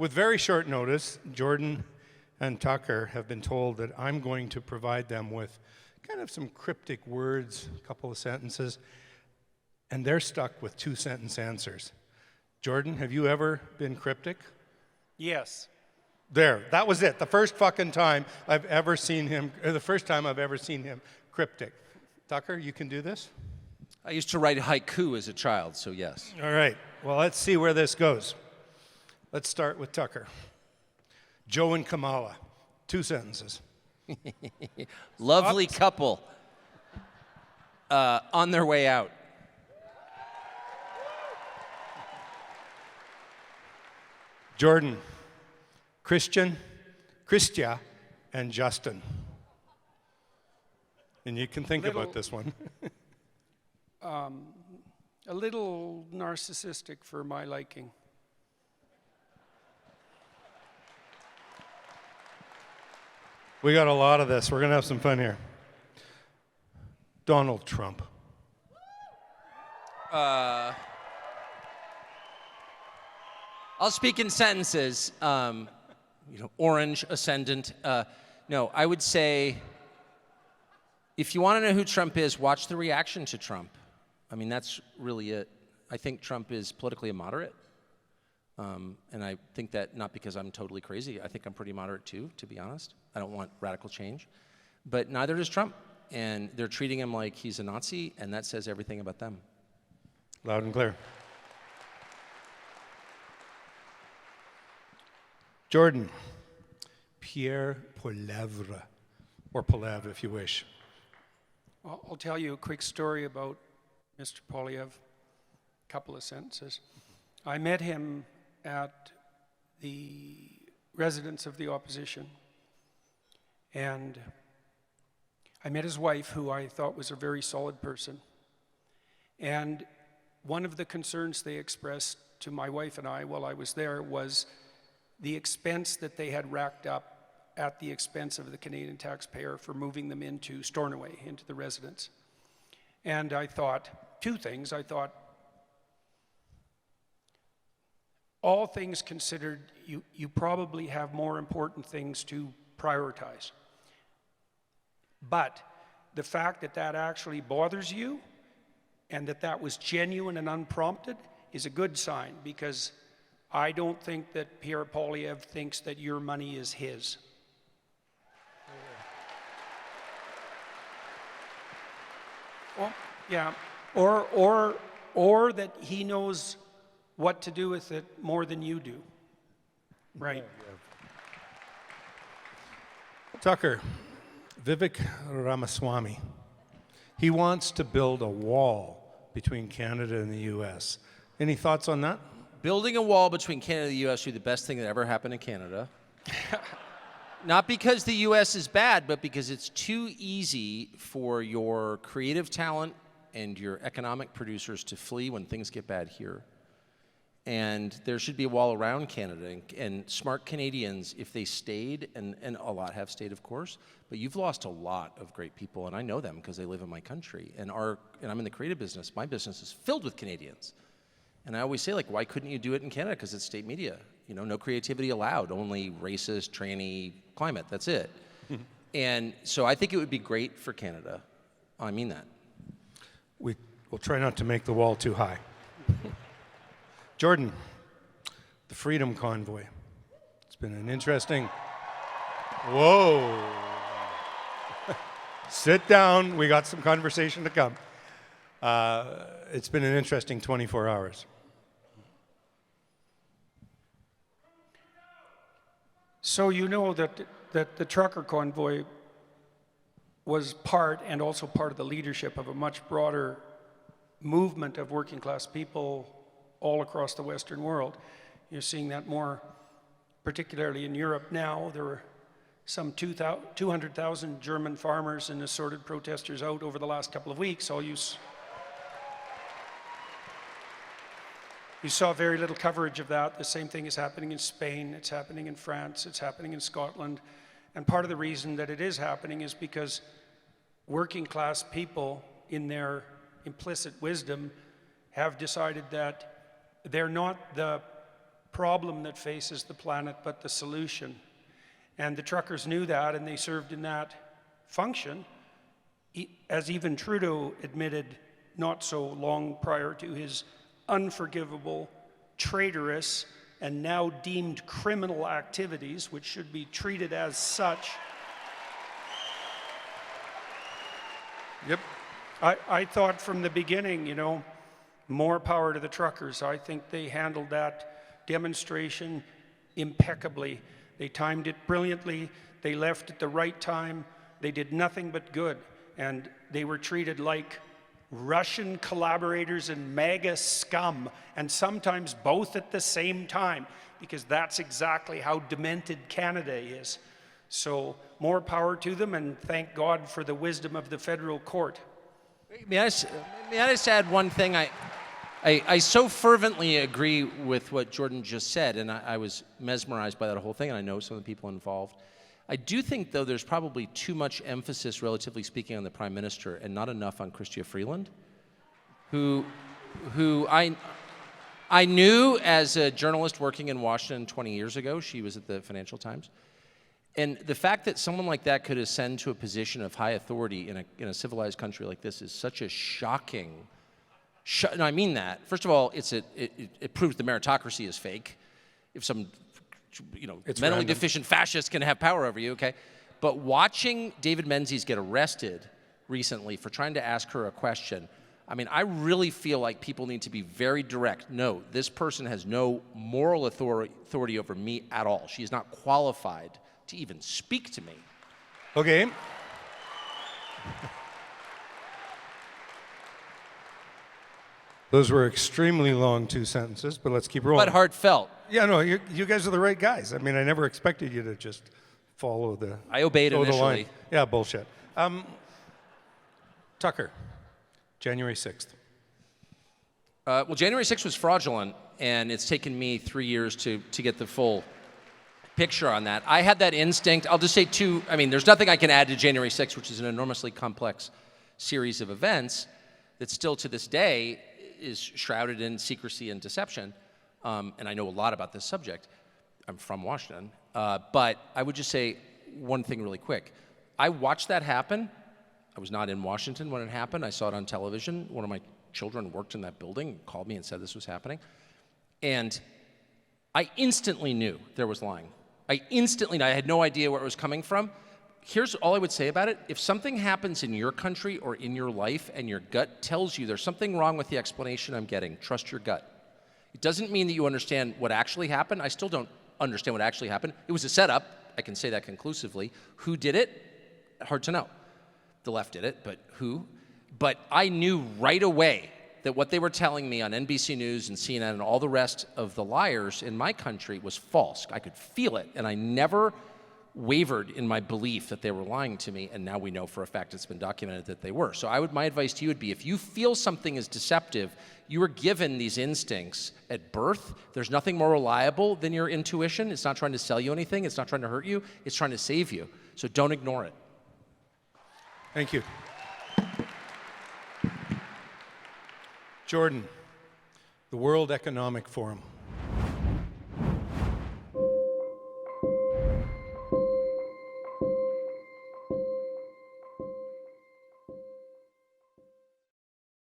With very short notice, Jordan and Tucker have been told that I'm going to provide them with kind of some cryptic words, a couple of sentences, and they're stuck with two-sentence answers. Jordan, have you ever been cryptic? Yes. There, that was it. The first fucking time I've ever seen him, or the first time I've ever seen him cryptic. Tucker, you can do this? I used to write haiku as a child, so yes. All right, well, let's see where this goes. Let's start with Tucker. Joe and Kamala, 2 sentences. Lovely couple on their way out. Jordan, Christian, Christia, and Justin. And you can think about this one. A little narcissistic for my liking. We got a lot of this. We're going to have some fun here. Donald Trump. I'll speak in sentences. Orange, ascendant. No, I would say, if you want to know who Trump is, watch the reaction to Trump. I mean, that's really it. I think Trump is politically immoderate. And I think that not because I'm totally crazy. I think I'm pretty moderate too, to be honest. I don't want radical change. But neither does Trump. And they're treating him like he's a Nazi, and that says everything about them. Loud and clear. Jordan, Pierre Poilievre, or Poilievre if you wish. I'll tell you a quick story about Mr. Poilievre, a couple of sentences. I met him at the residence of the opposition, and I met his wife, who I thought was a very solid person. And one of the concerns they expressed to my wife and I while I was there was the expense that they had racked up at the expense of the Canadian taxpayer for moving them into Stornoway, into the residence. And I thought 2 things. I thought, all things considered, you probably have more important things to prioritize. But the fact that that actually bothers you and that that was genuine and unprompted is a good sign, because I don't think that Pierre Poilievre thinks that your money is his. Well, yeah, or that he knows what to do with it more than you do. Right. Tucker, Vivek Ramaswamy. He wants to build a wall between Canada and the U.S. Any thoughts on that? Building a wall between Canada and the U.S. would be the best thing that ever happened in Canada. Not because the U.S. is bad, but because it's too easy for your creative talent and your economic producers to flee when things get bad here. And there should be a wall around Canada. And smart Canadians, if they stayed, and a lot have stayed, of course, but you've lost a lot of great people, and I know them because they live in my country. And I'm in the creative business. My business is filled with Canadians. And I always say, like, why couldn't you do it in Canada? Because it's state media. You know, no creativity allowed, only racist, tranny climate. That's it. And so I think it would be great for Canada. I mean that. We'll try not to make the wall too high. Jordan, the Freedom Convoy. It's been an interesting... Whoa. Sit down. We got some conversation to come. It's been an interesting 24 hours. So you know that the trucker convoy was part, and also part of the leadership of a much broader movement of working class people all across the Western world. You're seeing that more particularly in Europe now. There were some 200,000 German farmers and assorted protesters out over the last couple of weeks. You saw very little coverage of that. The same thing is happening in Spain, it's happening in France, it's happening in Scotland. And part of the reason that it is happening is because working class people, in their implicit wisdom, have decided that they're not the problem that faces the planet, but the solution. And the truckers knew that, and they served in that function, as even Trudeau admitted not so long prior to his unforgivable, traitorous, and now deemed criminal activities, which should be treated as such. Yep. I thought from the beginning, you know, more power to the truckers. I think they handled that demonstration impeccably. They timed it brilliantly. They left at the right time. They did nothing but good. And they were treated like Russian collaborators and MAGA scum, and sometimes both at the same time, because that's exactly how demented Canada is. So more power to them, and thank God for the wisdom of the federal court. May I just add one thing? I so fervently agree with what Jordan just said, and I was mesmerized by that whole thing, and I know some of the people involved. I do think, though, there's probably too much emphasis, relatively speaking, on the Prime Minister and not enough on Chrystia Freeland, who I knew as a journalist working in Washington 20 years ago. She was at the Financial Times. And the fact that someone like that could ascend to a position of high authority in a civilized country like this is such a shocking, and I mean that. First of all, it proves the meritocracy is fake. If some, mentally random. deficient fascist can have power over you, okay? But watching David Menzies get arrested recently for trying to ask her a question, I mean, I really feel like people need to be very direct. No, this person has no moral authority over me at all. She is not qualified to even speak to me. Okay. Those were extremely long 2 sentences, but let's keep rolling. But heartfelt. Yeah, no, you guys are the right guys. I mean, I never expected you to just follow the. I obeyed follow the line. initially. Yeah, bullshit. Tucker, January 6th. Well, January 6th was fraudulent, and it's taken me 3 years to get the full picture on that. I had that instinct. I'll just say there's nothing I can add to January 6th, which is an enormously complex series of events that still to this day is shrouded in secrecy and deception. And I know a lot about this subject. I'm from Washington. But I would just say one thing really quick. I watched that happen. I was not in Washington when it happened. I saw it on television. One of my children worked in that building, called me and said this was happening. And I instantly knew there was lying. I had no idea where it was coming from. Here's all I would say about it. If something happens in your country or in your life and your gut tells you there's something wrong with the explanation I'm getting, trust your gut. It doesn't mean that you understand what actually happened. I still don't understand what actually happened. It was a setup. I can say that conclusively. Who did it? Hard to know. The left did it, but who? But I knew right away that what they were telling me on NBC News and CNN and all the rest of the liars in my country was false. I could feel it, and I never wavered in my belief that they were lying to me, and now we know for a fact it's been documented that they were. So my advice to you would be, if you feel something is deceptive, you were given these instincts at birth. There's nothing more reliable than your intuition. It's not trying to sell you anything. It's not trying to hurt you. It's trying to save you. So don't ignore it. Thank you. Jordan, the World Economic Forum.